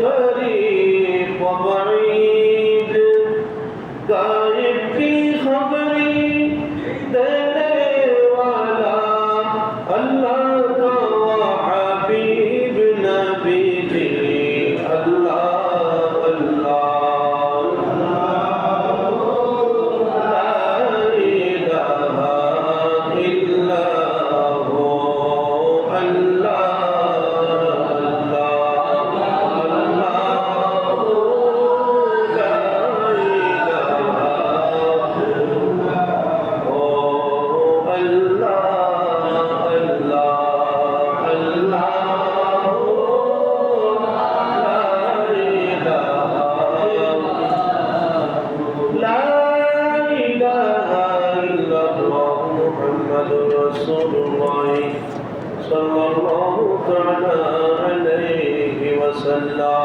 قريب وبعيد غائب की खबरी देने वाला अल्लाह का हबीब नबी जी अल्लाह अल्लाह ला इलाहा इल्ला हु अल्लाह صلى الله تعالى عليه وسلم